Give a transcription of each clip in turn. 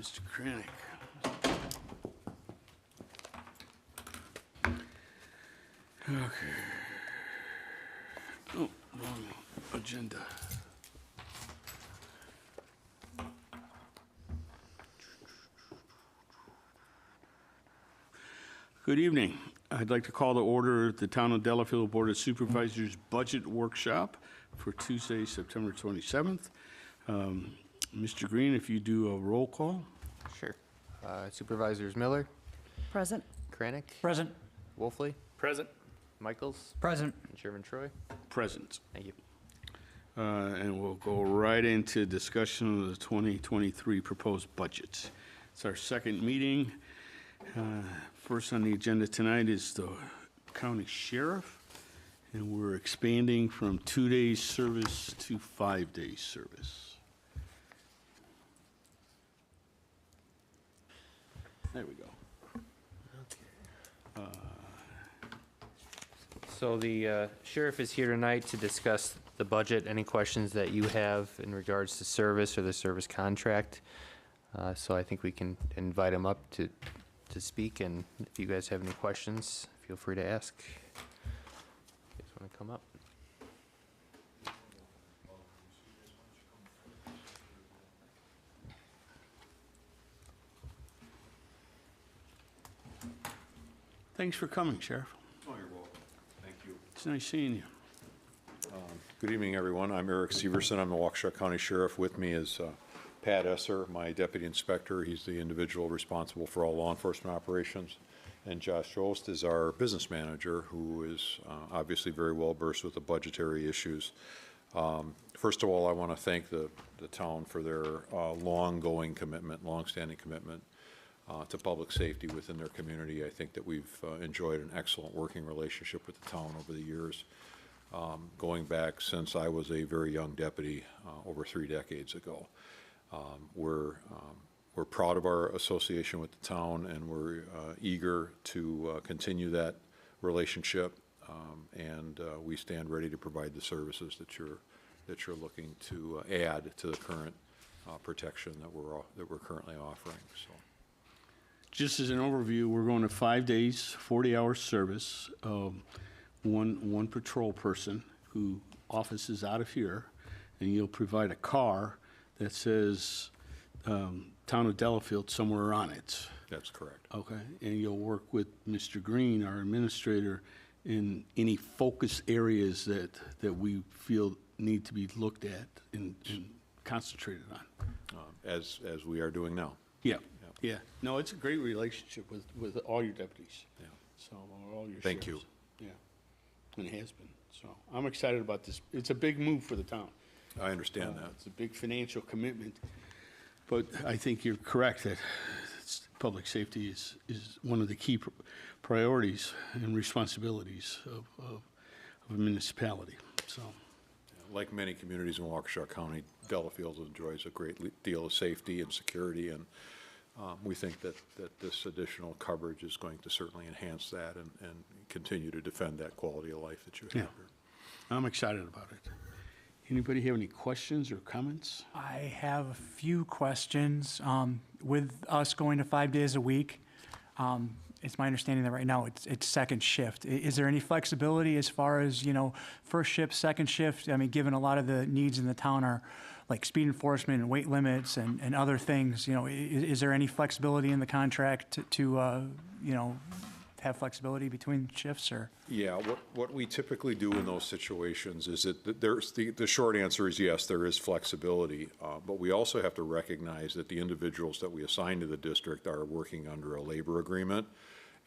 Mr. Kranek. Okay. Oh, wrong agenda. Good evening. I'd like to call to order the Town of Delafield Board of Supervisors Budget Workshop for Tuesday, September 27th. Mr. Green, if you do a roll call. Sure. Supervisors Miller, Present. Kranek, Present. Wolfley, Present. Michaels, Present. and Chairman Troy. Present. Thank you. And we'll go right into discussion of the 2023 proposed budgets. It's our second meeting. First on the agenda tonight is the county sheriff, and we're expanding from 2 days service to 5 days service. There we go. So the sheriff is here tonight to discuss the budget. Any questions that you have in regards to service or the service contract? So I think we can invite him up to speak, and if you guys have any questions, feel free to ask. You guys want to come up? Thanks for coming, Sheriff. Oh, you're welcome. Thank you. It's nice seeing you. Good evening, everyone. I'm Eric Severson. I'm the Waukesha County Sheriff. With me is Pat Esser, my deputy inspector. He's the individual responsible for all law enforcement operations. And Josh Jost is our business manager, who is obviously very well versed with the budgetary issues. First of all, I want to thank the town for their long-standing commitment to public safety within their community. I think that we've enjoyed an excellent working relationship with the town over the years, going back since I was a very young deputy over 3 decades ago. We're proud of our association with the town, and we're eager to continue that relationship, and we stand ready to provide the services that you're looking to add to the current protection that we're currently offering. So. Just as an overview, we're going to 5 days, 40-hour service. One patrol person who offices out of here, and you'll provide a car that says Town of Delafield somewhere on it. That's correct. Okay, and you'll work with Mr. Green, our administrator, in any focus areas that we feel need to be looked at and concentrated on. As we are doing now. Yeah, yeah. No, it's a great relationship with all your deputies. Yeah. So, all your Thank sheriffs. Yeah, and it has been. So, I'm excited about this. It's a big move for the town. I understand that. It's a big financial commitment, but I think you're correct that public safety is one of the key priorities and responsibilities of a municipality, so. Like many communities in Waukesha County, Delafield enjoys a great deal of safety and security, and we think that this additional coverage is going to certainly enhance that and continue to defend that quality of life that you have Yeah. here. I'm excited about it. Anybody have any questions or comments? I have a few questions. With us going to 5 days a week, it's my understanding that right now it's second shift. Is there any flexibility as far as, first shift, second shift? I mean, given a lot of the needs in the town are like speed enforcement and weight limits and other things, is there any flexibility in the contract to have flexibility between shifts, or? Yeah, what we typically do in those situations is that the short answer is yes, there is flexibility, but we also have to recognize that the individuals that we assign to the district are working under a labor agreement,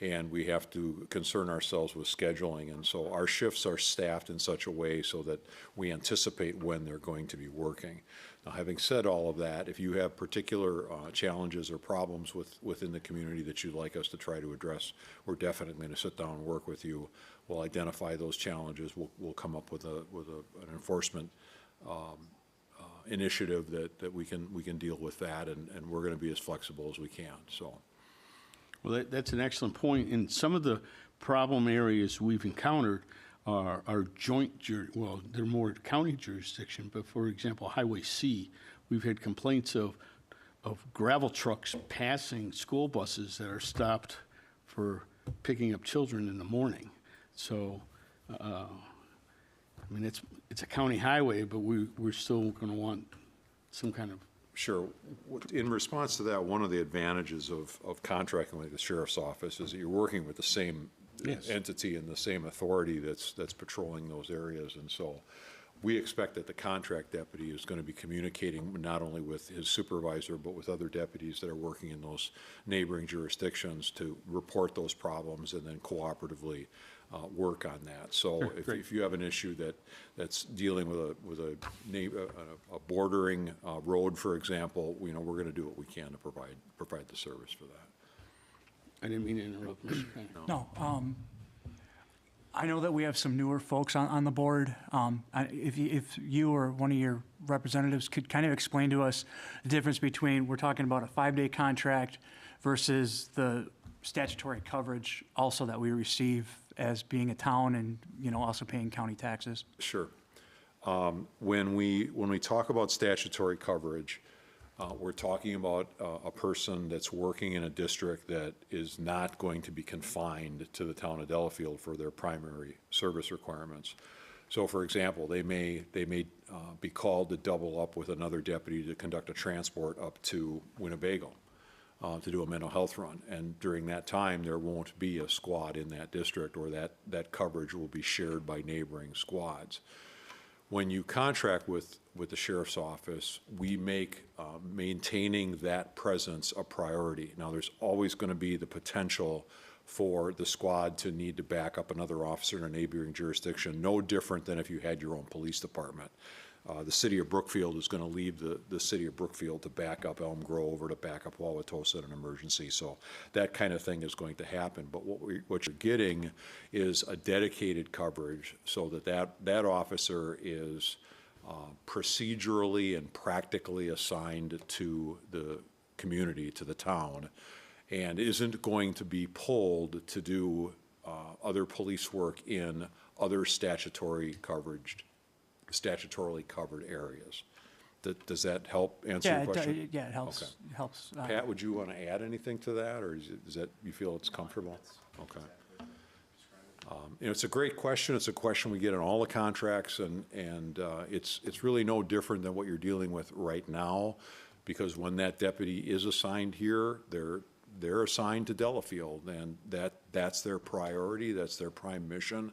and we have to concern ourselves with scheduling, and so our shifts are staffed in such a way so that we anticipate when they're going to be working. Now, having said all of that, if you have particular challenges or problems within the community that you'd like us to try to address, we're definitely going to sit down and work with you. We'll identify those challenges. We'll come up with an enforcement initiative that we can deal with that, and we're going to be as flexible as we can. So. Well, that's an excellent point. And some of the problem areas we've encountered are joint, well, they're more county jurisdiction, but for example, Highway C, we've had complaints of of gravel trucks passing school buses that are stopped for picking up children in the morning. So, I mean, it's a county highway, but we're still going to want some kind of. Sure. In response to that, one of the advantages of contracting with the sheriff's office is that you're working with the same Yes. entity and the same authority that's patrolling those areas. And so we expect that the contract deputy is going to be communicating not only with his supervisor, but with other deputies that are working in those neighboring jurisdictions to report those problems and then cooperatively work on that. So if you have an issue that's dealing with a bordering road, for example, we're going to do what we can to provide the service for that. I didn't mean to interrupt, Mr. Kenny. No, I know that we have some newer folks on the board. If you or one of your representatives could kind of explain to us the difference between, we're talking about a 5-day contract versus the statutory coverage also that we receive as being a town and, also paying county taxes. Sure. When we talk about statutory coverage, we're talking about a person that's working in a district that is not going to be confined to the town of Delafield for their primary service requirements. So, for example, they may be called to double up with another deputy to conduct a transport up to Winnebago to do a mental health run. And during that time, there won't be a squad in that district, or that coverage will be shared by neighboring squads. When you contract with the sheriff's office, we make maintaining that presence a priority. Now, there's always going to be the potential for the squad to need to back up another officer in a neighboring jurisdiction, no different than if you had your own police department. The city of Brookfield is going to leave the city of Brookfield to back up Elm Grove or to back up Wauwatosa in an emergency. So that kind of thing is going to happen. But what you're getting is a dedicated coverage so that officer is procedurally and practically assigned to the community, to the town, and isn't going to be pulled to do other police work in other statutorily covered areas. Does that help answer your question? Yeah, it helps. Okay. It helps. Pat, would you want to add anything to that, or is that, you feel it's comfortable? Okay. It's a great question. It's a question we get in all the contracts, and it's really no different than what you're dealing with right now, because when that deputy is assigned here, they're assigned to Delafield, and that's their priority. That's their prime mission.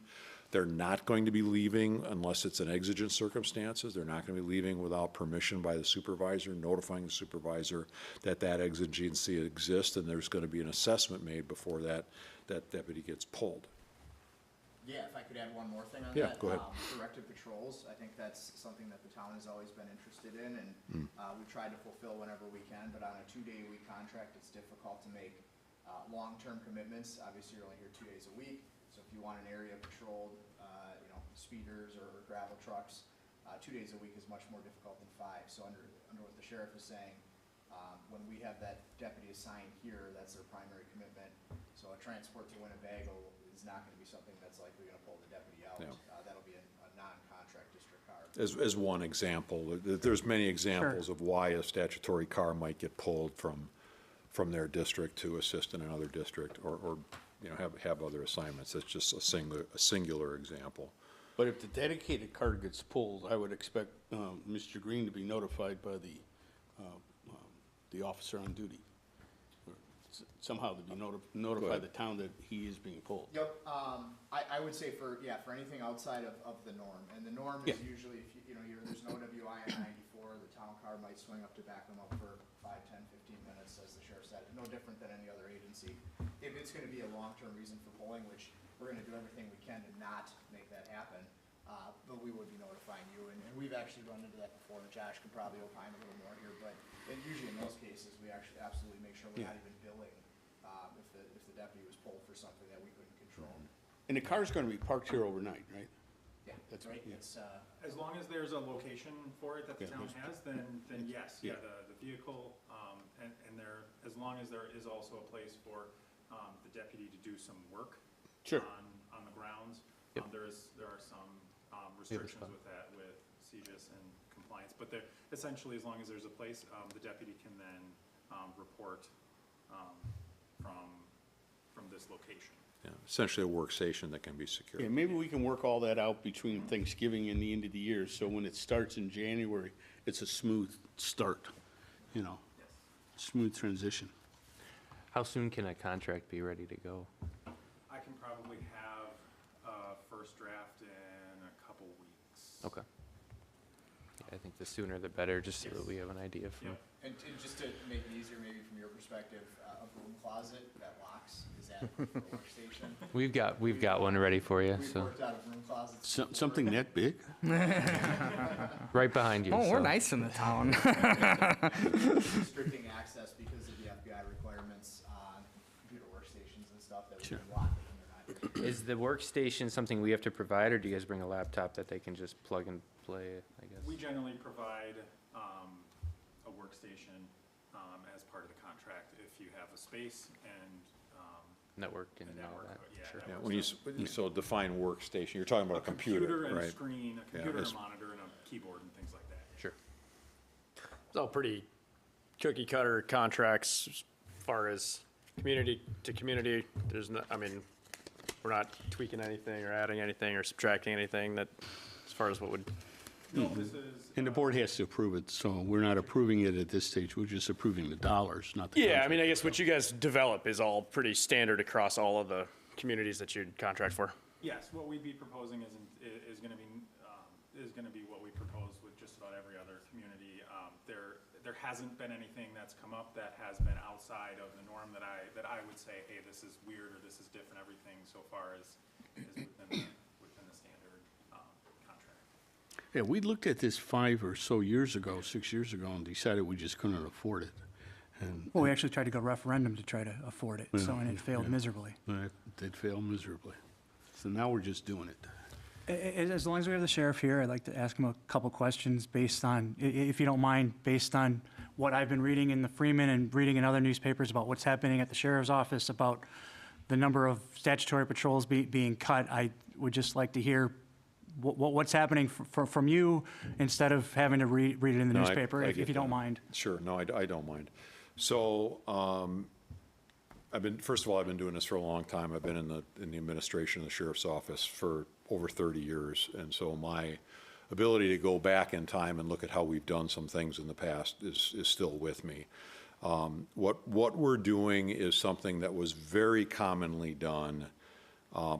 They're not going to be leaving unless it's an exigent circumstances. They're not going to be leaving without permission by the supervisor, notifying the supervisor that exigency exists, and there's going to be an assessment made before that deputy gets pulled. Yeah, if I could add one more thing on Yeah, that. go ahead. Directed patrols, I think that's something that the town has always been interested in, and we try to fulfill whenever we can, but on a 2-day-a-week contract, it's difficult to make long-term commitments. Obviously, you're only here 2 days a week, so if you want an area patrolled, speeders or gravel trucks, 2 days a week is much more difficult than 5. So under what the sheriff is saying, when we have that deputy assigned here, that's their primary commitment. So a transport to Winnebago is not going to be something that's likely going to pull the deputy out. Yeah. That'll be a non-contract district car. As one example, there's many examples of why a statutory car might get pulled from their district to assist in another district, or have other assignments. That's just a singular example. But if the dedicated car gets pulled, I would expect Mr. Green to be notified by the officer on duty. Or somehow to be notify the town that he is being pulled. Yep. I would say for anything outside of the norm, and the norm is usually if there's no WI in 94, the town car might swing up to back them up for 5, 10, 15 minutes, as the sheriff said. No different than any other agency. If it's going to be a long-term reason for pulling, which we're going to do everything we can to not make that happen, but we would be notifying you, and we've actually run into that before, and Josh could probably opine a little more here, but usually in those cases, we actually absolutely make sure we're not even billing if the deputy was pulled for something that we couldn't control. And the car's going to be parked here overnight, right? Yeah, That's right. yeah. It's As long as there's a location for it that the Yeah, town has, then yes, Yeah. the vehicle, and there, as long as there is also a place for the deputy to do some work Sure. on the grounds. Yep. There are some restrictions with that, with CJIS and compliance, but essentially, as long as there's a place, the deputy can then report from this location. Yeah, essentially a workstation that can be Yeah, secured. maybe we can work all that out between Thanksgiving and the end of the year, so when it starts in January, it's a smooth start, you know, smooth transition. How soon can a contract be ready to go? I can probably have a first draft in a couple weeks. Okay. Yeah, I think the sooner the better, just so that we have an idea from. Yep. And just to make it easier, maybe from your perspective, a broom closet that locks, is that for a workstation? We've got one ready for you, We've so, worked out of broom closets. Something that big? right behind you. Oh, we're so. nice in the town. Restricting access because of the FBI requirements on computer workstations and stuff that we Sure. can lock it when they're not here. Is the workstation something we have to provide, or do you guys bring a laptop that they can just plug and play, I guess? We generally provide a workstation as part of the contract if you have a space and Network and a all network. that, Yeah, sure. Yeah, when you, so define workstation, you're talking about a computer, and a right? screen, a Yeah, computer and it's- a monitor and a keyboard and things like that. Sure. It's all pretty cookie cutter contracts as far as community to community. There's no, I mean, we're not tweaking anything or adding anything or subtracting anything that, as far as what would, No, this is. And the board has to approve it, so we're not approving it at this stage, we're just approving the dollars, not the yeah, I contract. mean, I guess what you guys develop is all pretty standard across all of the communities that you'd contract for. Yes, what we'd be proposing is gonna be what we propose with just about every other community. There hasn't been anything that's come up that has been outside of the norm that I would say, hey, this is weird or this is different. Everything so far is within the standard contract. Yeah, we looked at this 5 or so years ago, 6 years ago, and decided we just couldn't afford it. And Well, we actually tried to go referendum to try to afford it, so, and it failed miserably. it did fail miserably. So now we're just doing it. As long as we have the sheriff here, I'd like to ask him a couple questions based on, if you don't mind, based on what I've been reading in the Freeman and reading in other newspapers about what's happening at the sheriff's office, about the number of statutory patrols being cut. I would just like to hear what's happening from you instead of having to read it in the No, I- newpaper, I if get you don't that. mind. Sure, no, I don't mind. So, first of all, I've been doing this for a long time. I've been in the administration of the sheriff's office for over 30 years. And so my ability to go back in time and look at how we've done some things in the past is still with me. What we're doing is something that was very commonly done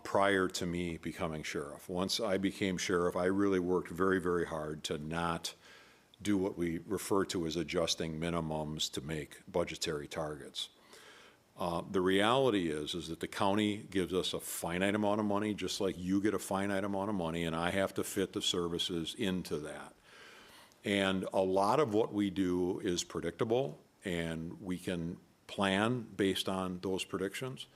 prior to me becoming sheriff. Once I became sheriff, I really worked very, very hard to not do what we refer to as adjusting minimums to make budgetary targets. The reality is that the county gives us a finite amount of money, just like you get a finite amount of money, and I have to fit the services into that. And a lot of what we do is predictable, and we can plan based on those predictions.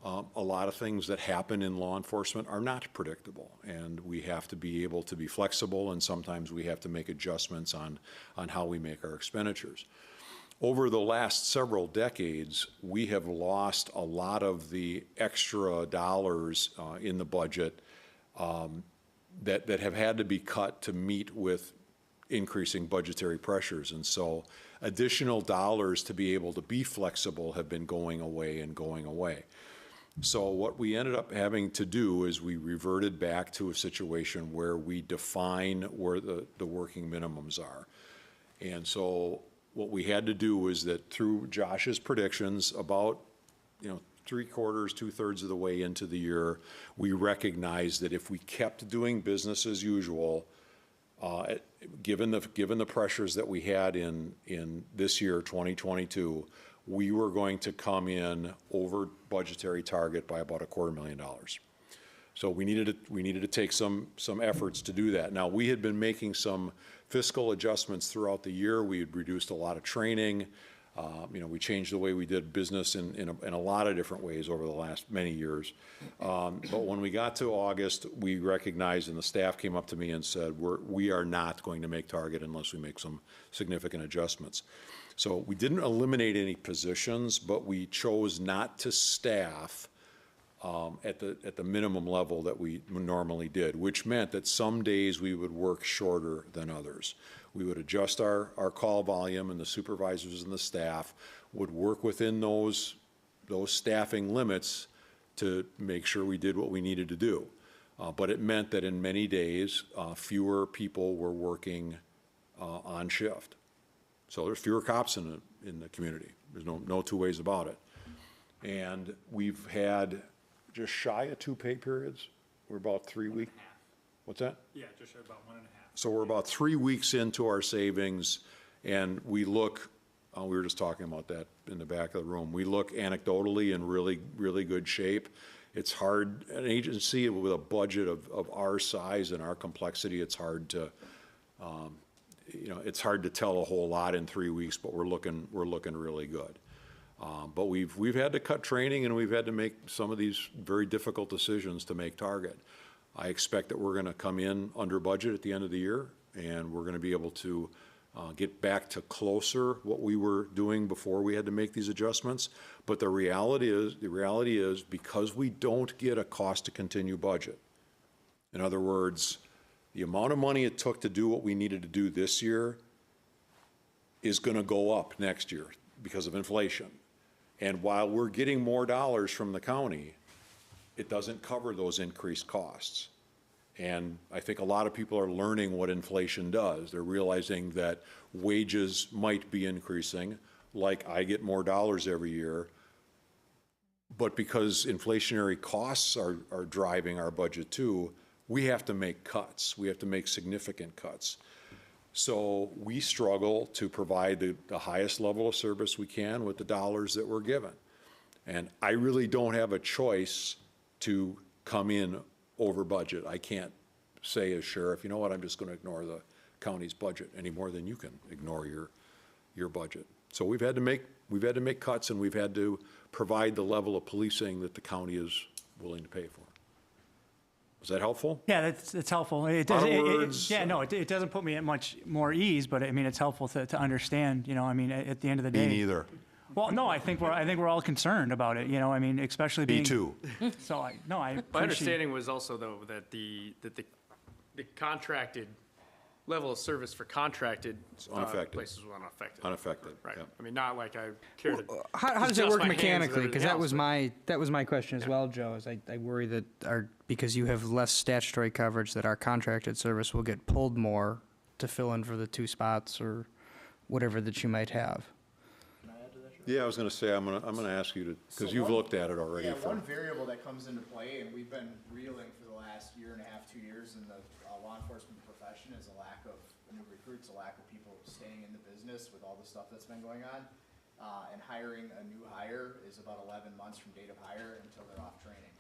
A lot of things that happen in law enforcement are not predictable, and we have to be able to be flexible, and sometimes we have to make adjustments on how we make our expenditures. Over the last several decades, we have lost a lot of the extra dollars in the budget that have had to be cut to meet with increasing budgetary pressures. And so additional dollars to be able to be flexible have been going away and going away. So what we ended up having to do is we reverted back to a situation where we define where the working minimums are. And so what we had to do is that through Josh's predictions, about, 3/4, 2/3 of the way into the year, we recognized that if we kept doing business as usual, given the pressures that we had in this year, 2022, we were going to come in over budgetary target by about $250,000. So we needed to take some efforts to do that. Now, we had been making some fiscal adjustments throughout the year. We had reduced a lot of training. We changed the way we did business in a lot of different ways over the last many years. But when we got to August, we recognized, and the staff came up to me and said, we are not going to make target unless we make some significant adjustments. So we didn't eliminate any positions, but we chose not to staff at the minimum level that we normally did, which meant that some days we would work shorter than others. We would adjust our call volume, and the supervisors and the staff would work within those staffing limits to make sure we did what we needed to do. But it meant that in many days, fewer people were working on shift. So there's fewer cops in the community. There's no two ways about it. And we've had just shy of 2 pay periods. We're about 3 weeks. What's that? Yeah, just about 1.5. So we're about 3 weeks into our savings, and we look, we were just talking about that in the back of the room. We look anecdotally in really, really good shape. It's hard, an agency with a budget of our size and our complexity, it's hard to, it's hard to tell a whole lot in 3 weeks, but we're looking really good. But we've had to cut training, and we've had to make some of these very difficult decisions to make target. I expect that we're going to come in under budget at the end of the year, and we're going to be able to get back to closer what we were doing before we had to make these adjustments. But the reality is because we don't get a cost to continue budget. In other words, the amount of money it took to do what we needed to do this year is going to go up next year because of inflation. And while we're getting more dollars from the county, it doesn't cover those increased costs. And I think a lot of people are learning what inflation does. They're realizing that wages might be increasing, like I get more dollars every year, but because inflationary costs are driving our budget too, we have to make cuts. We have to make significant cuts. So we struggle to provide the highest level of service we can with the dollars that we're given. And I really don't have a choice to come in over budget. I can't say as sheriff, you know what, I'm just going to ignore the county's budget any more than you can ignore your budget. So we've had to make cuts, and we've had to provide the level of policing that the county is willing to pay for. Was that helpful? Yeah, that's helpful. It doesn't put me at much more ease, but I mean, it's helpful to understand, I mean, at the end of the day. Me neither. Well, no, I think we're all concerned about it, I mean, especially being. Me too. So I My appreciate. understanding was also, though, that the contracted level of service for contracted unaffected. places was unaffected. Unaffected. Right. yeah. I mean, not like I care to. How does it adjust work my hands and mechanically? Because everything that else, was my question as well, Joe. Is I worry that because you have less statutory coverage, that our contracted service will get pulled more to fill in for the 2 spots or whatever that you might have. Yeah, I was going to say, I'm going to ask you to, because you've looked at it already. Yeah, one variable that comes into play, and we've been reeling for the last 1.5 years, 2 years in the law enforcement profession, is a lack of new recruits, a lack of people staying in the business with all the stuff that's been going on. And hiring a new hire is about 11 months from date of hire until they're off training.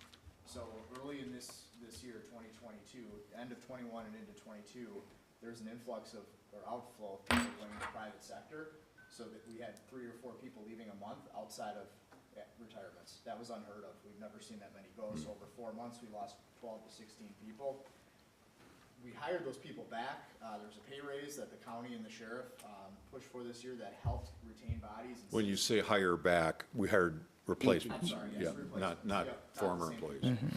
So early in this year, 2022, end of 21 and into 22, there's an influx of, or outflow of people going to the private sector. So that we had 3 or 4 people leaving a month outside of retirements. That was unheard of. We've never seen that many go. So over 4 months, we lost 12 to 16 people. We hired those people back. There's a pay raise that the county and the sheriff pushed for this year that helped retain bodies. When you say hire back, we hired replacements. I'm sorry, Yeah, yes, replacements. not Yep, former the same employees. position.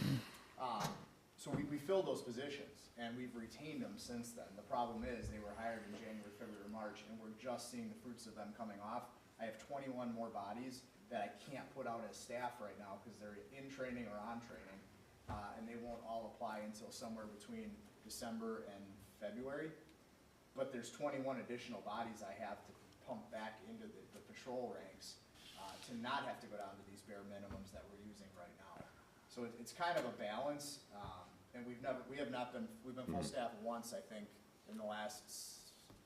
So we filled those positions, and we've retained them since then. The problem is, they were hired in January, February, March, and we're just seeing the fruits of them coming off. I have 21 more bodies that I can't put out as staff right now because they're in training or on training, and they won't all apply until somewhere between December and February. But there's 21 additional bodies I have to pump back into the patrol ranks to not have to go down to these bare minimums that we're using right now. So it's kind of a balance, and we've been full staff once, I think, in the last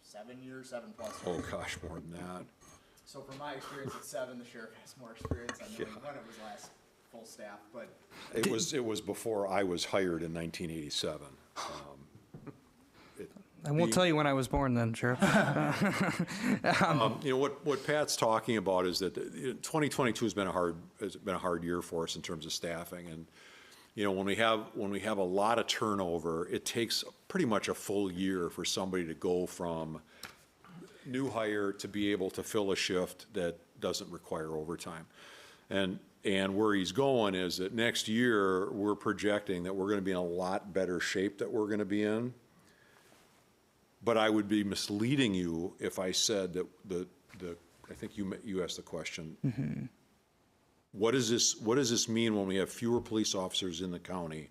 7 years, 7+ years. Oh, gosh, more than that. So from my experience at 7, the sheriff has more experience on knowing when it was last full staff, but It was before I was hired in 1987. I won't tell you when I was born then, Sheriff. What Pat's talking about is that 2022 has been a hard year for us in terms of staffing. And, when we have a lot of turnover, it takes pretty much a full year for somebody to go from new hire to be able to fill a shift that doesn't require overtime. And And where he's going is that next year, we're projecting that we're gonna be in a lot better shape that we're gonna be in. But I would be misleading you if I said that I think you asked the question. What does this mean when we have fewer police officers in the county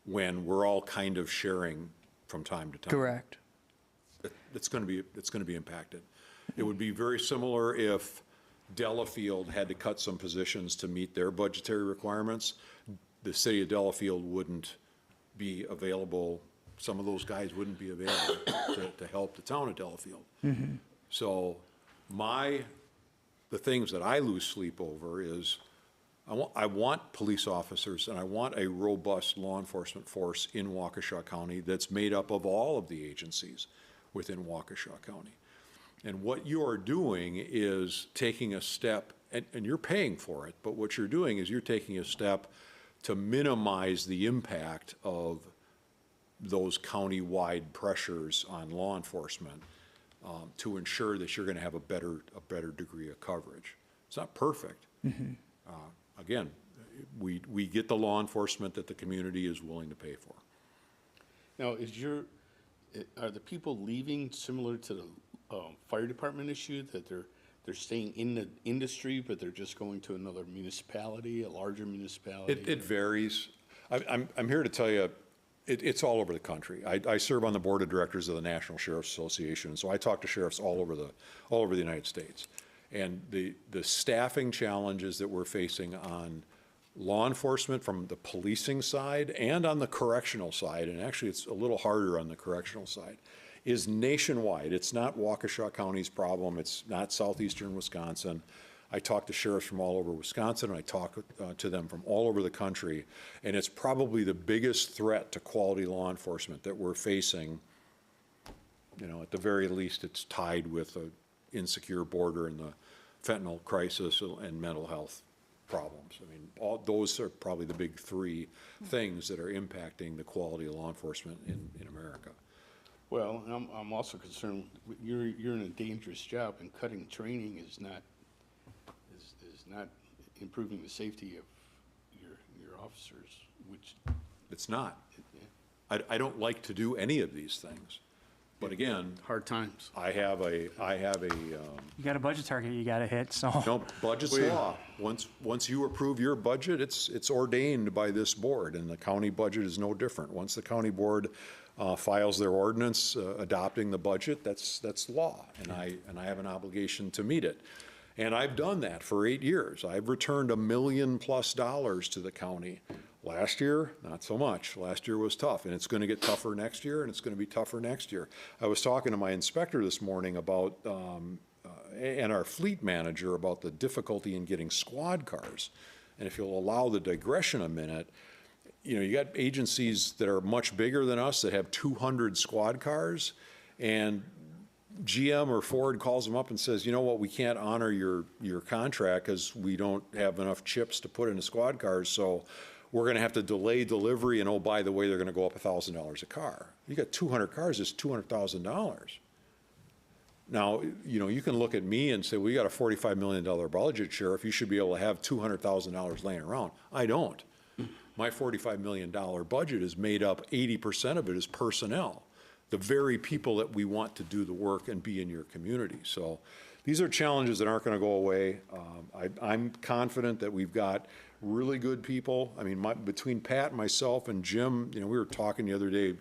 when we're all kind of sharing from time to time? Correct. It's gonna be impacted. It would be very similar if Delafield had to cut some positions to meet their budgetary requirements. The city of Delafield wouldn't be available, some of those guys wouldn't be available to help the town of Delafield. So the things that I lose sleep over is, I want police officers and I want a robust law enforcement force in Waukesha County that's made up of all of the agencies within Waukesha County. And what you are doing is taking a step, and you're paying for it, but what you're doing is you're taking a step to minimize the impact of those county-wide pressures on law enforcement to ensure that you're gonna have a better degree of coverage. It's not perfect. Again, we get the law enforcement that the community is willing to pay for. Now, are the people leaving similar to the fire department issue, that they're staying in the industry, but they're just going to another municipality, a larger municipality? It varies. I'm here to tell you, it's all over the country. I serve on the board of directors of the National Sheriff's Association, so I talk to sheriffs all over the United States. And the staffing challenges that we're facing on law enforcement from the policing side and on the correctional side, and actually it's a little harder on the correctional side, is nationwide. It's not Waukesha County's problem. It's not southeastern Wisconsin. I talk to sheriffs from all over Wisconsin, and I talk to them from all over the country, and it's probably the biggest threat to quality law enforcement that we're facing. You know, at the very least, it's tied with an insecure border and the fentanyl crisis and mental health problems. I mean, all those are probably the big three things that are impacting the quality of law enforcement in America. Well, I'm also concerned, you're in a dangerous job, and cutting training is not improving the safety of your officers, which. It's not. Yeah. I don't like to do any of these things. But again, Hard times. I have a You got a budget target you gotta hit, so. no, budget's law. Once you approve your budget, it's ordained by this board, and the county budget is no different. Once the county board files their ordinance adopting the budget, that's law, and I have an obligation to meet it. And I've done that for 8 years. I've returned $1 million+ to the county. Last year, not so much. Last year was tough, and it's going to get tougher next year, and it's going to be tougher next year. I was talking to my inspector this morning about, and our fleet manager, about the difficulty in getting squad cars. And if you'll allow the digression a minute, you know, you got agencies that are much bigger than us that have 200 squad cars, and GM or Ford calls them up and says, you know what, we can't honor your contract because we don't have enough chips to put into squad cars, so we're going to have to delay delivery, and oh, by the way, they're going to go up $1,000 a car. You got 200 cars, it's $200,000. Now, you know, you can look at me and say, well, you got a $45 million budget, Sheriff, you should be able to have $200,000 laying around. I don't. My $45 million budget is made up, 80% of it is personnel, the very people that we want to do the work and be in your community. So these are challenges that aren't going to go away. I'm confident that we've got really good people. I mean, between Pat, myself, and Jim, you know, we were talking the other day,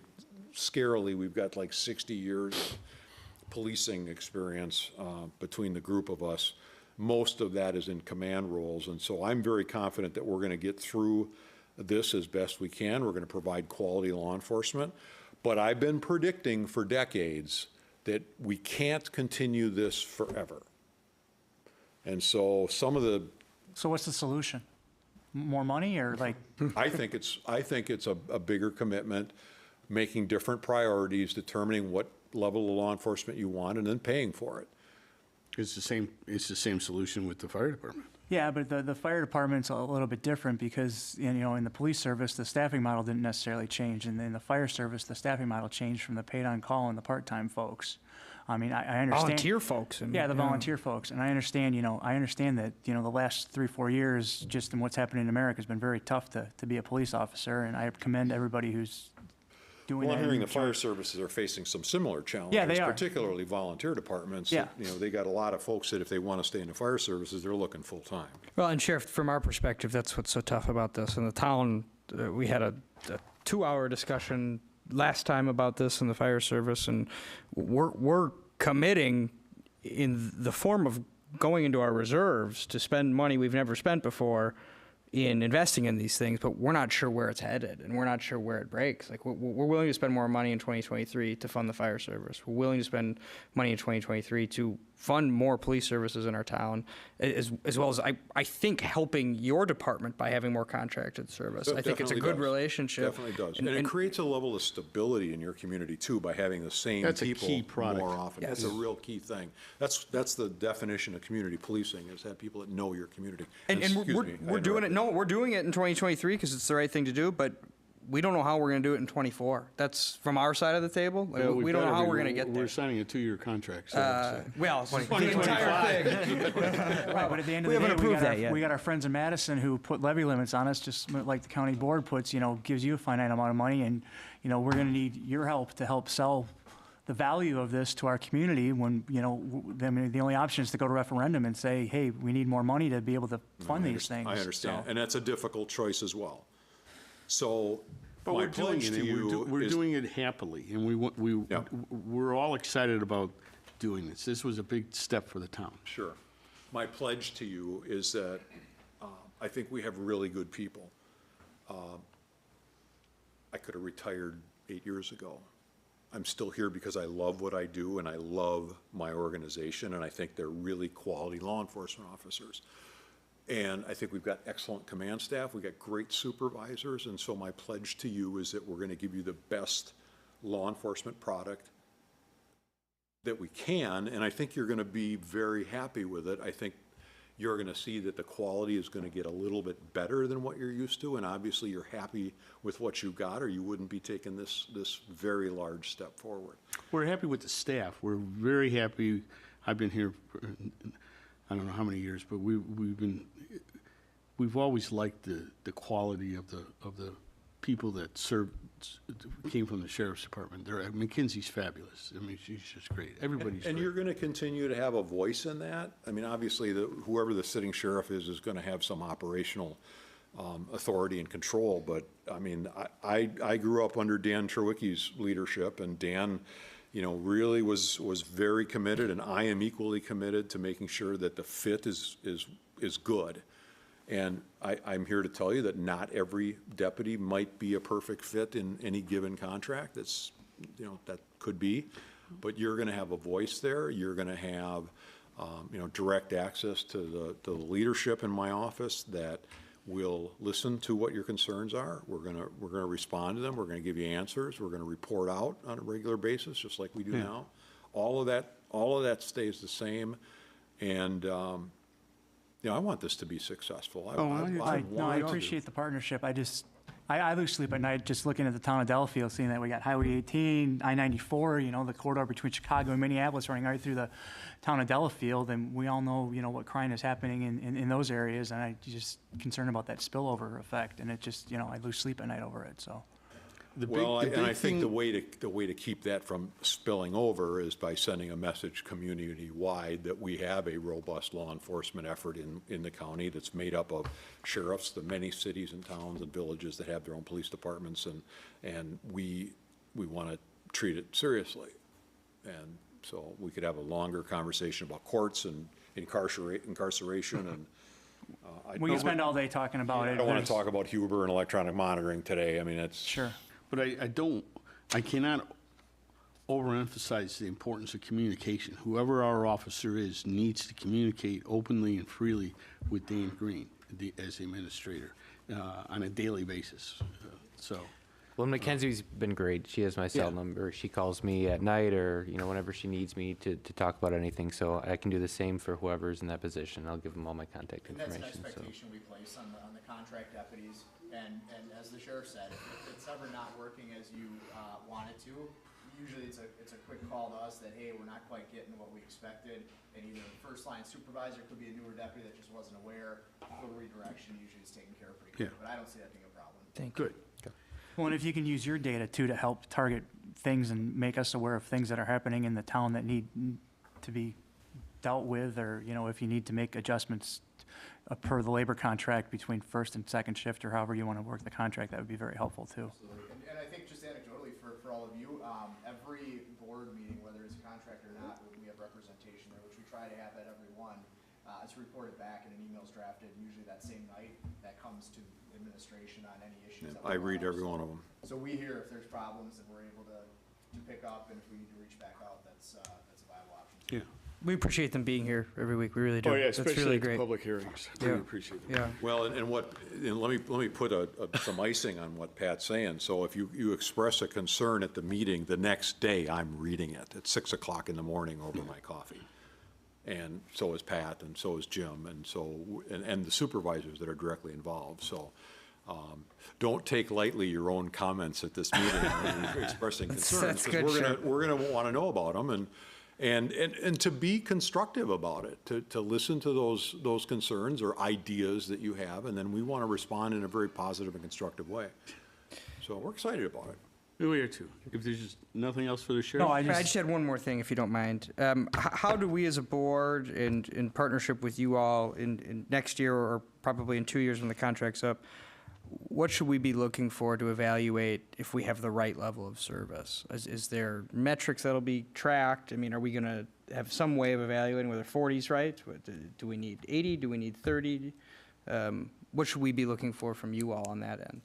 scarily, we've got like 60 years of policing experience between the group of us. Most of that is in command roles, and so I'm very confident that we're going to get through this as best we can. We're going to provide quality law enforcement. But I've been predicting for decades that we can't continue this forever. And so some of the So what's the solution? More money, or like? I think it's a bigger commitment, making different priorities, determining what level of law enforcement you want, and then paying for it. It's the same solution with the fire department. Yeah, but the fire department's a little bit different because, you know, in the police service, the staffing model didn't necessarily change. And in the fire service, the staffing model changed from the paid on call and the part-time folks. I mean, I understand. Volunteer folks and. Yeah, the you know, volunteer folks, and I understand, that, the last 3-4 years, just in what's happening in America, has been very tough to be a police officer, and I commend everybody who's doing Well, that. I'm hearing and the fire services are facing some similar challenges. Yeah, they are. Particularly volunteer departments. Yeah. that, they got a lot of folks that if they want to stay in the fire services, they're looking full-time. Well, and Sheriff, from our perspective, that's what's so tough about this. In the town, we had a 2-hour discussion last time about this in the fire service, and we're committing in the form of going into our reserves to spend money we've never spent before in investing in these things, but we're not sure where it's headed, and we're not sure where it breaks. Like, we're willing to spend more money in 2023 to fund the fire service. We're willing to spend money in 2023 to fund more police services in our town, as well as, I think, helping your department by having more contracted service. It I think it's a definitely good does. relationship. Definitely does. And it creates a level of stability in your community, too, by having the same That's a people key product. more often. That's a real key thing. That's the definition of community policing, is have people that know your community. And Excuse me, I we're doing it. interrupted. No, we're doing it in 2023 because it's the right thing to do. But we don't know how we're going to do it in 24. That's from our side of the table. Well, we don't know better how be. we're going to get there. We're signing a 2-year contract, so. Well, the entire thing. Right, but at the end of We the day, haven't approved that yet. we got our friends in Madison who put levy limits on us, just like the county board puts, gives you a finite amount of money, and, we're gonna need your help to help sell the value of this to our community when, the only option is to go to referendum and say, hey, we need more money to be able to fund these things. I understand, So- and that's a difficult choice as well. So, But my we're doing pledge it, to and you we're is, doing it happily, and Yeah. we're all excited about doing this. This was a big step for the town. sure, my pledge to you is that I think we have really good people. I could have retired 8 years ago. I'm still here because I love what I do and I love my organization, and I think they're really quality law enforcement officers. And I think we've got excellent command staff, we've got great supervisors, and so my pledge to you is that we're going to give you the best law enforcement product that we can, and I think you're going to be very happy with it. I think you're going to see that the quality is going to get a little bit better than what you're used to, and obviously you're happy with what you got, or you wouldn't be taking this very large step forward. We're happy with the staff. We're very happy. I've been here, I don't know how many years, but we've always liked the quality of the people that came from the sheriff's department. McKinsey's fabulous. I mean, she's just great. Everybody's And great. you're going to continue to have a voice in that? I mean, obviously, whoever the sitting sheriff is going to have some operational authority and control, but, I mean, I grew up under Dan Trewicki's leadership, and Dan, really was very committed, and I am equally committed to making sure that the fit is good. And I'm here to tell you that not every deputy might be a perfect fit in any given contract. That's, that could be. But you're going to have a voice there. You're going to have, direct access to the leadership in my office that will listen to what your concerns are. We're going to respond to them. We're going to give you answers. We're going to report out on a regular basis, just like we do now. All of that stays the same. And, I want this to be successful. I appreciate the partnership. I lose sleep at night just looking at the town of Delafield, seeing that we got Highway 18, I-94, the corridor between Chicago and Minneapolis running right through the town of Delafield, and we all know, what crime is happening in those areas, and I just concerned about that spillover effect, and it just, I lose sleep at night over it, so. Well, and I think the way to keep that from spilling over is by sending a message community-wide that we have a robust law enforcement effort in the county that's made up of sheriffs, the many cities and towns and villages that have their own police departments, and we want to treat it seriously. And so we could have a longer conversation about courts and incarceration and We can spend all day talking about it. I don't want to talk about Huber and electronic monitoring today. I mean, it's. Sure. But I cannot overemphasize the importance of communication. Whoever our officer is needs to communicate openly and freely with Dan Green as the administrator on a daily basis. Well, Mackenzie's been great. She has my cell number. She calls me at night or, whenever she needs me to talk about anything. So I can do the same for whoever's in that position. I'll give them all my contact And that's information. an expectation we place on the contract deputies. And as the sheriff said, if it's ever not working as you want it to, usually it's a quick call to us that, hey, we're not quite getting what we expected, and either the first line supervisor, could be a newer deputy that just wasn't aware, little redirection, usually it's taken care of pretty quick, Yeah. but I don't see that being a problem. Good. Well, and if you can use your data too to help target things and make us aware of things that are happening in the town that need to be dealt with, or, you know, if you need to make adjustments per the labor contract between first and second shift, or however you want to work the contract, that would be very helpful too. Absolutely. And I think just anecdotally for all of you, every board meeting, whether it's a contract or not, we have representation there, which we try to have at every one. It's reported back and an email's drafted, usually that same night, that comes to administration on any issues. that we I read have. every one of them. So we hear if there's problems, and we're able to pick up, and if we need to reach back out, that's a viable option. Yeah. We appreciate them being here every week, we really do. Oh, yeah, That's especially really at the great. public hearings. Yeah. Really appreciate it. Yeah, Well, and let me put some icing on what Pat's saying. So if you express a concern at the meeting, the next day I'm reading it at 6 o'clock in the morning over my coffee. And so is Pat, and so is Jim, and the supervisors that are directly involved. So don't take lightly your own comments at this meeting when you're expressing concerns. that's good, Because sure. we're gonna want to know about them, and to be constructive about it, to listen to those concerns or ideas that you have, and then we want to respond in a very positive and constructive way. So we're excited about it. We are too. If there's just nothing else for the sheriff? No, I I just, just had one more thing, if you don't mind. How do we as a board, in partnership with you all, in next year or probably in 2 years when the contract's up, what should we be looking for to evaluate if we have the right level of service? Is there metrics that'll be tracked? I mean, are we going to have some way of evaluating whether 40's right? Do we need 80? Do we need 30? What should we be looking for from you all on that end?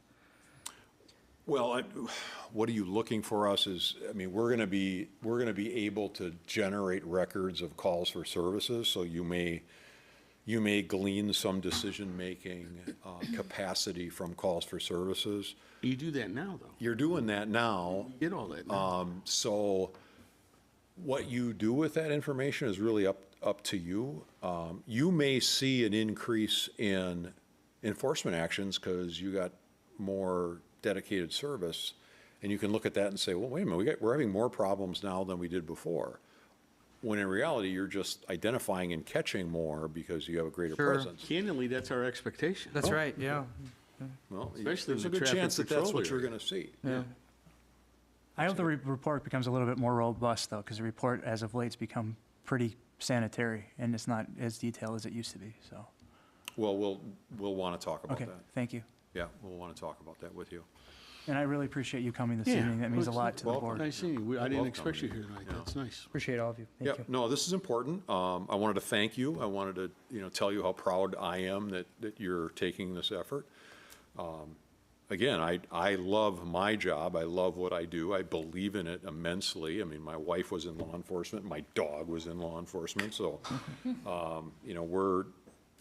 Well, what are you looking for us is, I mean, we're gonna be able to generate records of calls for services, so you may glean some decision-making capacity from calls for services. You do that now, though. You're doing that now. Get all that now. So what you do with that information is really up to you. You may see an increase in enforcement actions because you got more dedicated service, and you can look at that and say, well, wait a minute, we're having more problems now than we did before. When in reality, you're just identifying and catching more because you have a greater Sure. presence. Candidly, that's our expectation. That's right, yeah. Well, Especially there's a in the good traffic chance that that's patrol what you're area. gonna see. Yeah. I hope the report becomes a little bit more robust though, because the report as of late's become pretty sanitary and it's not as detailed as it used to be, so. Well, we'll wanna talk about Okay, that. thank you. Yeah, we'll wanna talk about that with you. And I really appreciate you coming this Yeah. evening. That means a Well, lot to the welcome. board. Nice seeing you. I didn't Welcome. expect you here tonight. That's nice. Appreciate all of you. Yeah, Thank you. no, this is important. I wanted to thank you. I wanted to, tell you how proud I am that you're taking this effort. Again, I love my job. I love what I do. I believe in it immensely. I mean, my wife was in law enforcement. My dog was in law enforcement. So,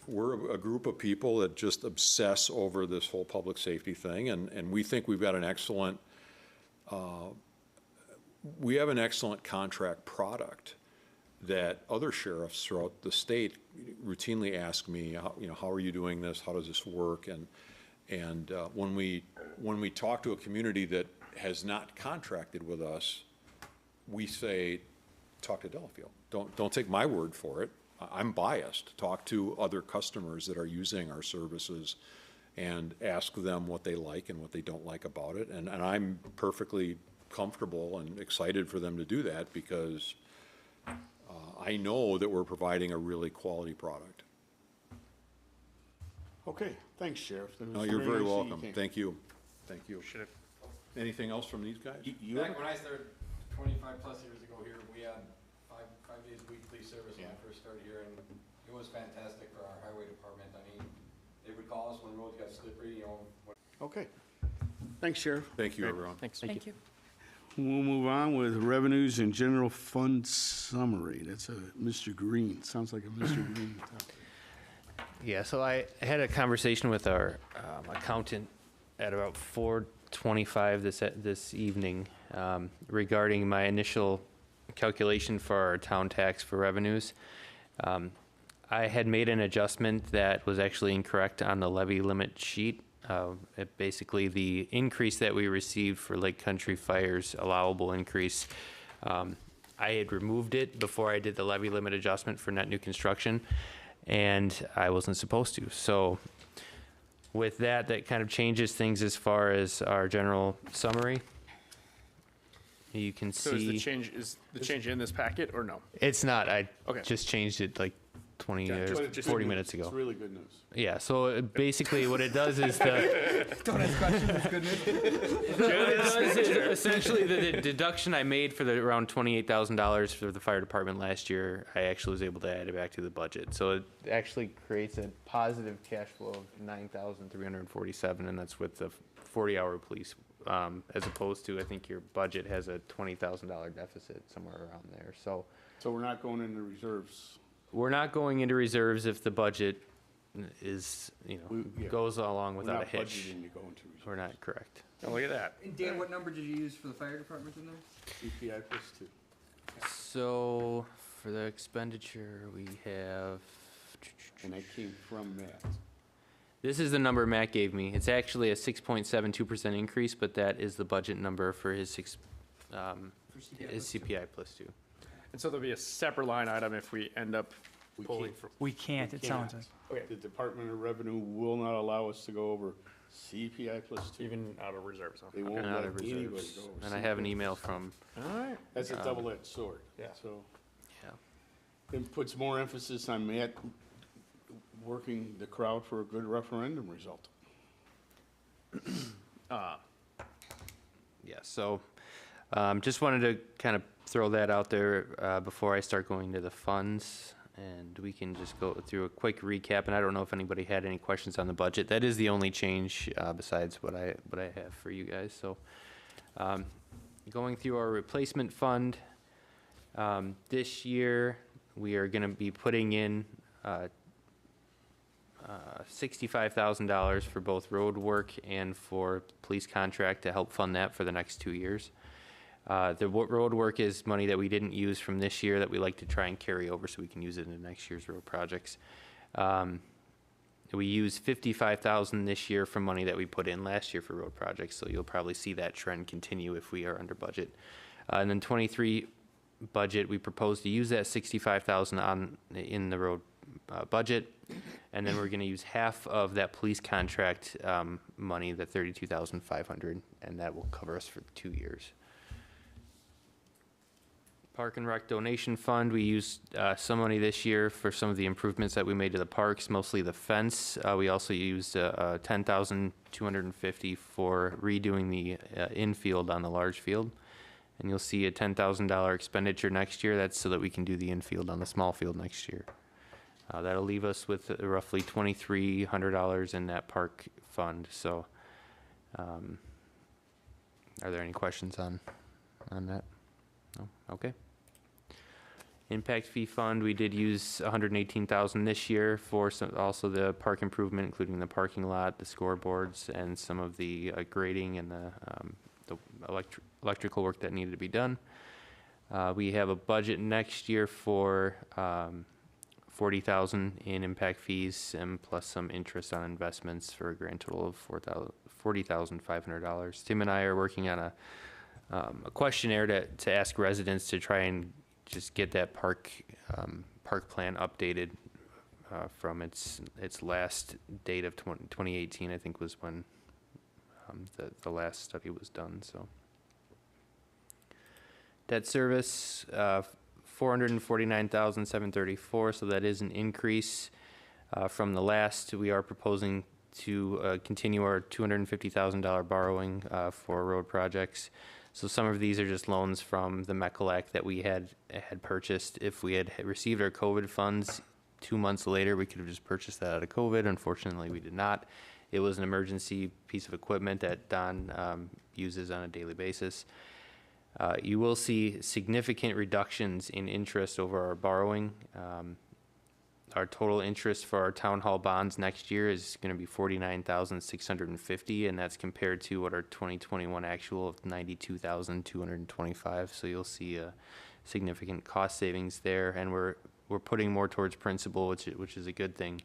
we're a group of people that just obsess over this whole public safety thing, and we think we've got an excellent contract product that other sheriffs throughout the state routinely ask me, how are you doing this? How does this work? And when we talk to a community that has not contracted with us, we say, talk to Delafield. Don't take my word for it. I'm biased. Talk to other customers that are using our services and ask them what they like and what they don't like about it. And I'm perfectly comfortable and excited for them to do that because I know that we're providing a really quality product. Okay, thanks, Sheriff. That was No, you're very nice that you welcome. came. Thank you. Thank you. Anything else from these guys? You Back have- when I started 25-plus years ago here, we had five days a week police service when I first started here, and it was fantastic for our highway department. I mean, they would call us when roads got slippery, Okay. Thanks, Sheriff. Thank you, everyone. Thanks. Thank you. We'll move on with revenues and general fund summary. That's a Mr. Green. Sounds like a Mr. Green topic. Yeah, so I had a conversation with our accountant at about 4:25 this evening regarding my initial calculation for our town tax for revenues. I had made an adjustment that was actually incorrect on the levy limit sheet. Basically, the increase that we received for Lake Country Fire's allowable increase, I had removed it before I did the levy limit adjustment for net new construction, and I wasn't supposed to. So with that, that kind of changes things as far as our general summary. You can So is the see, change in this packet or no? it's not, I Okay. just changed it like 20 But or it's good 40 news. minutes ago. It's really good news. Yeah, so basically what it does is the. Don't ask questions, it's good news. Essentially, the deduction I made for the around $28,000 for the fire department last year, I actually was able to add it back to the budget. So it actually creates a positive cash flow of $9,347, and that's with the 40-hour police, as opposed to, I think your budget has a $20,000 deficit somewhere around there. So So we're not going into reserves. we're not going into reserves if the budget is, Yeah. goes along We're without a not hitch. budgeting to go into reserves. We're not correct. Oh, look at that. And Dan, what number did you use for the fire department in there? CPI plus 2. So for the expenditure, we have, And that came from that. this is the number Matt gave me. It's actually a 6.72% increase, but that is the budget number for his his CPI plus 2. And so there'll be a separate line item if we end up We pulling can't- from. We can't, it sounds like. Okay. The Department of Revenue will not allow us to go over CPI plus 2. Even out of reserves, huh? They won't And let out of anybody reserves. go over. And I have an CPI. email from, All right. That's a double-edged sword. Yeah. So yeah. it puts more emphasis on Matt working the crowd for a good referendum result. Yeah, so just wanted to kind of throw that out there before I start going to the funds. And we can just go through a quick recap. And I don't know if anybody had any questions on the budget. That is the only change besides what I have for you guys. So going through our replacement fund, this year we are going to be putting in $65,000 for both road work and for police contract to help fund that for the next 2 years. The road work is money that we didn't use from this year that we like to try and carry over so we can use it in next year's road projects. We used $55,000 this year from money that we put in last year for road projects, so you'll probably see that trend continue if we are under budget. And then 23 budget, we propose to use that $65,000 in the road budget, and then we're going to use half of that police contract money, the $32,500, and that will cover us for 2 years. Park and Rec donation fund, we used some money this year for some of the improvements that we made to the parks, mostly the fence. We also used $10,250 for redoing the infield on the large field. And you'll see a $10,000 expenditure next year. That's so that we can do the infield on the small field next year. That'll leave us with roughly $2,300 in that park fund. So are there any questions on that? No? Okay. Impact fee fund, we did use $118,000 this year for also the park improvement, including the parking lot, the scoreboards, and some of the grading and the electrical work that needed to be done. We have a budget next year for $40,000 in impact fees and plus some interest on investments for a grand total of $40,500. Tim and I are working on a questionnaire to ask residents to try and just get that park plan updated from its last date of 2018, I think was when the last study was done. So debt service, $449,734, so that is an increase from the last. We are proposing to continue our $250,000 borrowing for road projects. So some of these are just loans from the MECLAC that we had purchased. If we had received our COVID funds 2 months later, we could have just purchased that out of COVID. Unfortunately, we did not. It was an emergency piece of equipment that Don uses on a daily basis. You will see significant reductions in interest over our borrowing. Our total interest for our town hall bonds next year is going to be $49,650, and that's compared to what our 2021 actual of $92,225. So you'll see a significant cost savings there, and we're putting more towards principal, which is a good thing.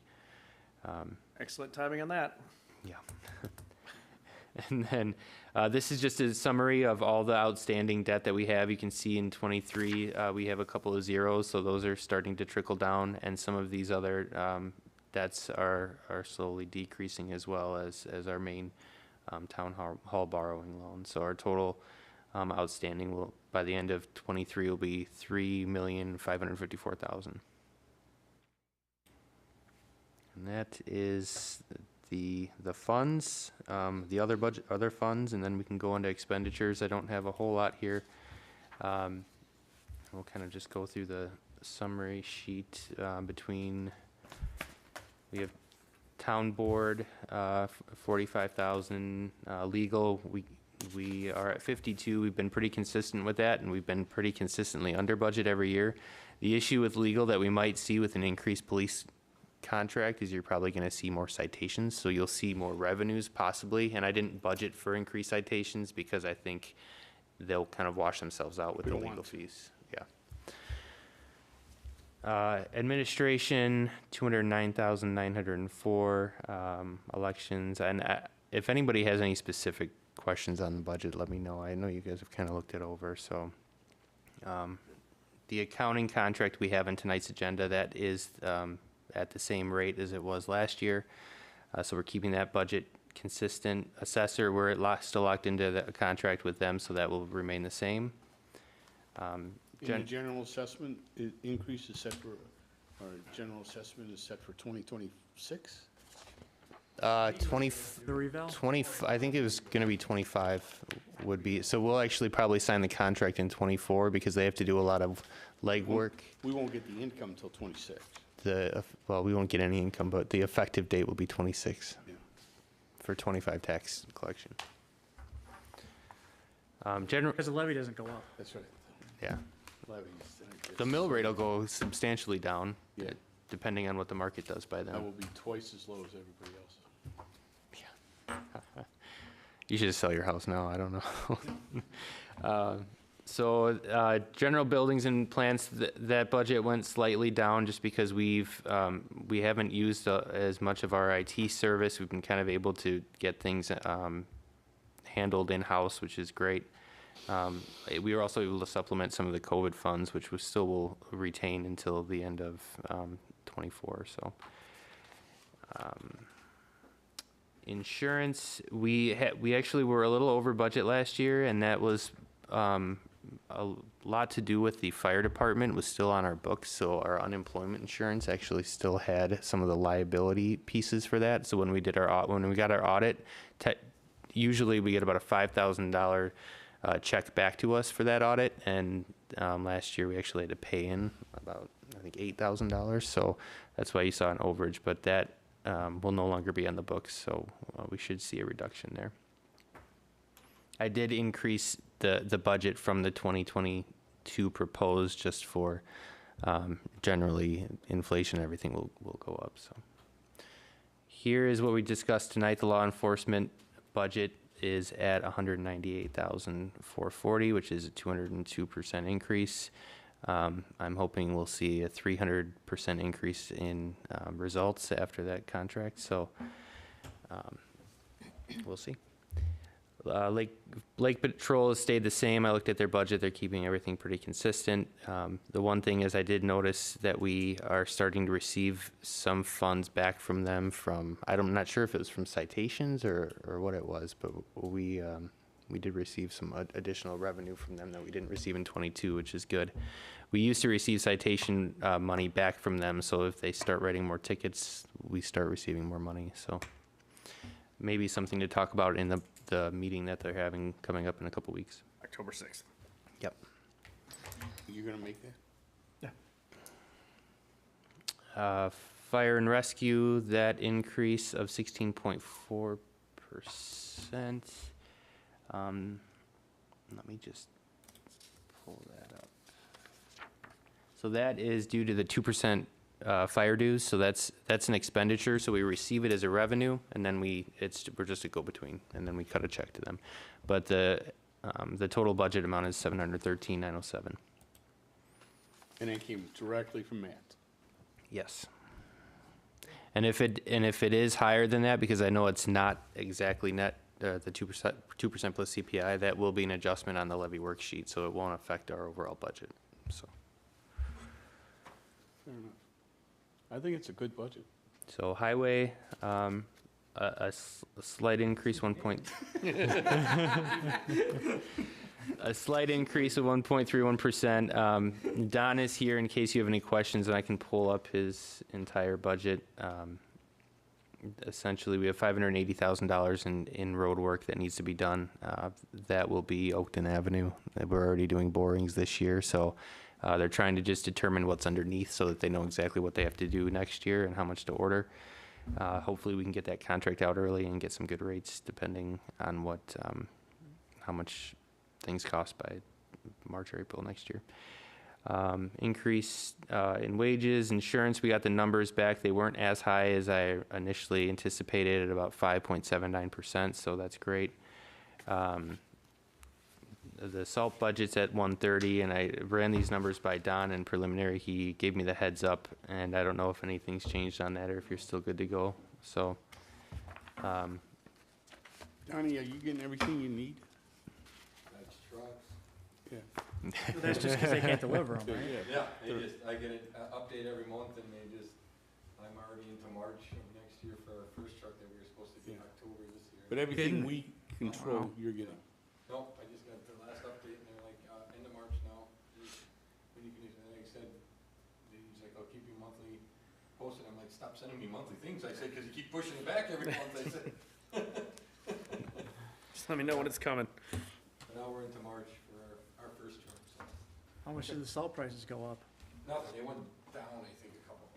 Excellent timing on that. Yeah. And then, this is just a summary of all the outstanding debt that we have. You can see in '23, we have a couple of zeros, so those are starting to trickle down, and some of these other debts are slowly decreasing as well as our main town hall borrowing loan. So our total outstanding will, by the end of '23, will be $3,554,000. And that is the funds, the other funds, and then we can go into expenditures. I don't have a whole lot here. We'll kind of just go through the summary sheet between, we have town board, 45,000, legal, we are at 52. We've been pretty consistent with that, and we've been pretty consistently under budget every year. The issue with legal that we might see with an increased police contract is you're probably going to see more citations, so you'll see more revenues possibly, and I didn't budget for increased citations because I think they'll kind of wash themselves out with the legal fees. Yeah. Administration, 209,904, elections, and if anybody has any specific questions on the budget, let me know. I know you guys have kind of looked it over, so. The accounting contract we have in tonight's agenda, that is at the same rate as it was last year. So we're keeping that budget consistent. Assessor, we're still locked into the contract with them, so that will remain the same. And the general assessment increase is set for, or general assessment is set for 2026? 20, The reval? 20, I think it was going to be 25 would be, so we'll actually probably sign the contract in 24 because they have to do a lot of legwork. We won't get the income till 26. Well, we won't get any income, but the effective date will be 26 Yeah. for 25 tax collection. General, Because the levy doesn't go up. That's right. yeah. Levies. The mill rate will go substantially down, Yeah. depending on what the market does by That then. will be twice as low as everybody else. You should just sell your house now, I don't know. General buildings and plants, that budget went slightly down just because we haven't used as much of our IT service. We've been kind of able to get things handled in-house, which is great. We were also able to supplement some of the COVID funds, which we still will retain until the end of '24, so. Insurance, we actually were a little over budget last year, and that was a lot to do with the fire department was still on our books, so our unemployment insurance actually still had some of the liability pieces for that. So when we got our audit, usually we get about a $5,000 check back to us for that audit, and last year we actually had to pay in about, I think, $8,000. So that's why you saw an overage, but that will no longer be on the books, so we should see a reduction there. I did increase the budget from the 2022 proposed just for generally inflation, everything will go up. So here is what we discussed tonight. The law enforcement budget is at $198,440, which is a 202% increase. I'm hoping we'll see a 300% increase in results after that contract, so we'll see. Lake Patrol has stayed the same. I looked at their budget. They're keeping everything pretty consistent. The one thing is I did notice that we are starting to receive some funds back from them I'm not sure if it was from citations or what it was, but we did receive some additional revenue from them that we didn't receive in '22, which is good. We used to receive citation money back from them, so if they start writing more tickets, we start receiving more money. So maybe something to talk about in the meeting that they're having coming up in a couple weeks. October 6th. Yep. You're gonna make that? Fire and rescue, that increase of 16.4%. Let me just pull that up. So that is due to the 2% fire dues. So that's an expenditure. So we receive it as a revenue, and then we're just a go-between, and then we cut a check to them. But the total budget amount is $713,907. And that came directly from Matt. Yes. And if it is higher than that, because I know it's not exactly net, the 2% plus CPI, that will be an adjustment on the levy worksheet, so it won't affect our overall budget, so. Fair enough. I think it's a good budget. So highway, a slight increase, a slight increase of 1.31%. Don is here in case you have any questions, and I can pull up his entire budget. Essentially, we have $580,000 in road work that needs to be done. That will be Oakton Avenue. We're already doing borings this year, so they're trying to just determine what's underneath so that they know exactly what they have to do next year and how much to order. Hopefully, we can get that contract out early and get some good rates depending on what, how much things cost by March or April next year. Increase in wages, insurance, we got the numbers back. They weren't as high as I initially anticipated at about 5.79%, so that's great. The salt budget's at 130, and I ran these numbers by Don in preliminary. He gave me the heads up, and I don't know if anything's changed on that or if you're still good to go. So, Donnie, are you getting everything you need? That's trucks. Yeah. That's just because they can't deliver them, right? Yeah, I get an update every month and I'm already into March of next year for our first truck that we were supposed to get in Yeah. October this year. But everything we control, you're getting. Nope, I just got the last update and they're like, end of March now. When you can, like I said, he's like, I'll keep you monthly posted. I'm like, stop sending me monthly things. I said, because you keep pushing it back every month. I said. Just let me know when it's coming. But now we're into March for our first truck, so. How much did the salt prices go up? Nothing, they went down, I think, a couple.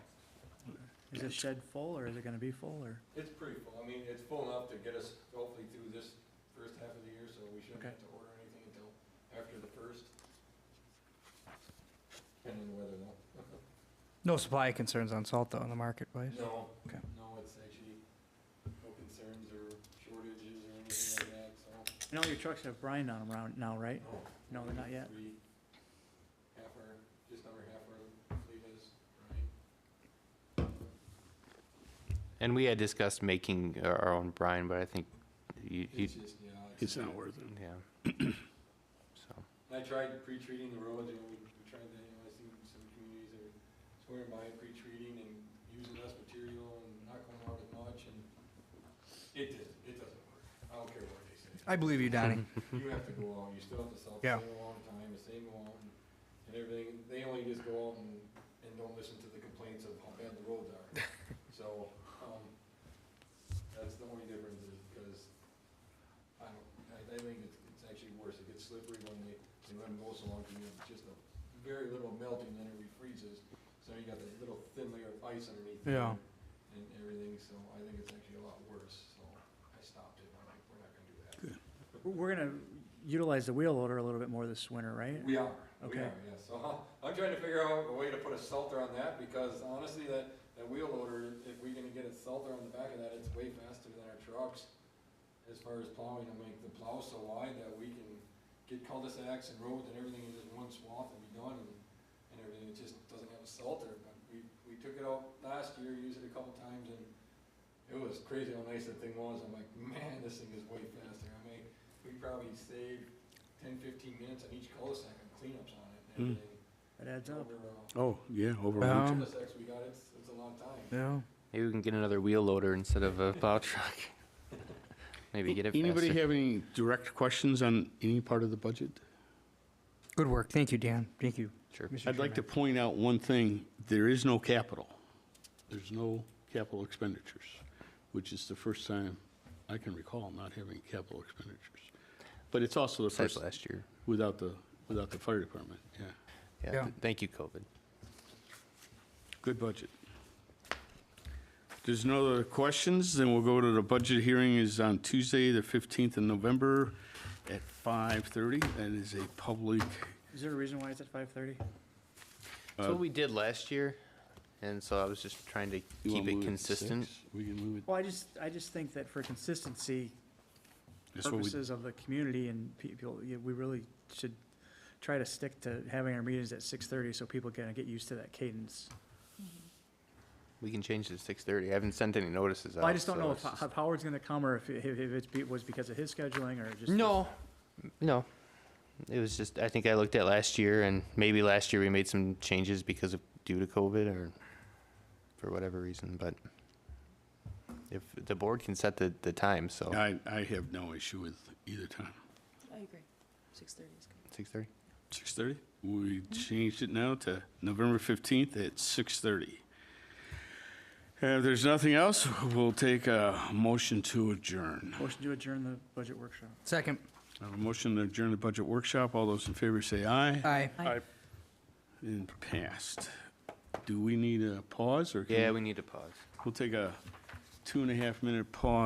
Is the shed full, or is it gonna be full, or? It's pretty full. I mean, it's full enough to get us hopefully through this first half of the year, so we shouldn't Okay. have to order anything until after the first. Depending on the weather though. No supply concerns on salt, though, in the marketplace? No, Okay. no, it's actually no concerns or shortages or anything like that, so. And all your trucks have brine on them around now, right? No. No, they're not yet. Just under half our fleet is, right? and we had discussed making our own brine, but I think you It's just, yeah. It's not worth it. yeah. So. I tried pre-treating the roads, we tried that, I see some communities are swearing by pre-treating and using less material and not going out as much, and it doesn't work. I don't care what they say. I believe you, Donnie. You have to go out, you still have to sell the Yeah. same amount of time, the same amount, and everything. They only just go out and don't listen to the complaints of how bad the roads are. So, that's the only difference is because, I think it's actually worse. It gets slippery when they let them go so long, and it's just a very little melting, then it refreezes. So you got that little thin layer of ice underneath there. Yeah. And everything, so I think it's actually a lot worse, so I stopped it. I'm like, we're not gonna do that. We're gonna utilize the wheel loader a little bit more this winter, right? We are, Okay. yeah, so I'm trying to figure out a way to put a salter on that, because honestly, that wheel loader, if we're gonna get a salter on the back of that, it's way faster than our trucks. As far as plowing, I mean, the plow's so wide that we can get cul-de-sacs and roads and everything in just one swath and be done, and everything, it just doesn't have a salter, but we took it out last year, used it a couple times, and it was crazy how nice that thing was. I'm like, man, this thing is way faster. I mean, we probably saved 10-15 minutes on each cul-de-sac and cleanups on it and everything. That adds up. Oh, yeah, over. Well, Cul-de-sacs we got, it's a long time. Yeah. Maybe we can get another wheel loader instead of a plow truck. Maybe get it Anybody faster. have any direct questions on any part of the budget? Good work. Thank you, Dan. Thank you. Sure. Mr. I'd like to Chairman. point out one thing. There is no capital. There's no capital expenditures, which is the first time I can recall not having capital expenditures. But it's also the Besides first last year. without the fire department, yeah. Yeah. Yeah. Thank you, COVID. Good budget. There's no other questions, then we'll go to the budget hearing is on Tuesday, the 15th of November at 5:30. That is a public, Is there a reason why it's at 5:30? That's what we did last year, and so I was just trying to you keep wanna it move to consistent. 6? We can move it. Well, I just think that for consistency That's what we- purposes of the community and people, we really should try to stick to having our meetings at 6:30 so people can get used to that cadence. We can change it to 6:30. I haven't sent any notices out. Well, I just don't so know it's just- if Howard's gonna come, or if it was because of his scheduling, or just. No, no. It was just, I think I looked at last year, and maybe last year we made some changes because of, due to COVID or for whatever reason, but if the board can set the time, so I have no issue with either time. I agree. 6:30 is good. 6:30? 6:30? We changed it now to November 15th at 6:30. If there's nothing else, we'll take a motion to adjourn. Motion to adjourn the budget workshop. Second. I have a motion to adjourn the budget workshop. All those in favor say aye. Aye. And passed. Do we need a pause, or? can Yeah, we need to pause. We'll take a 2.5-minute pause.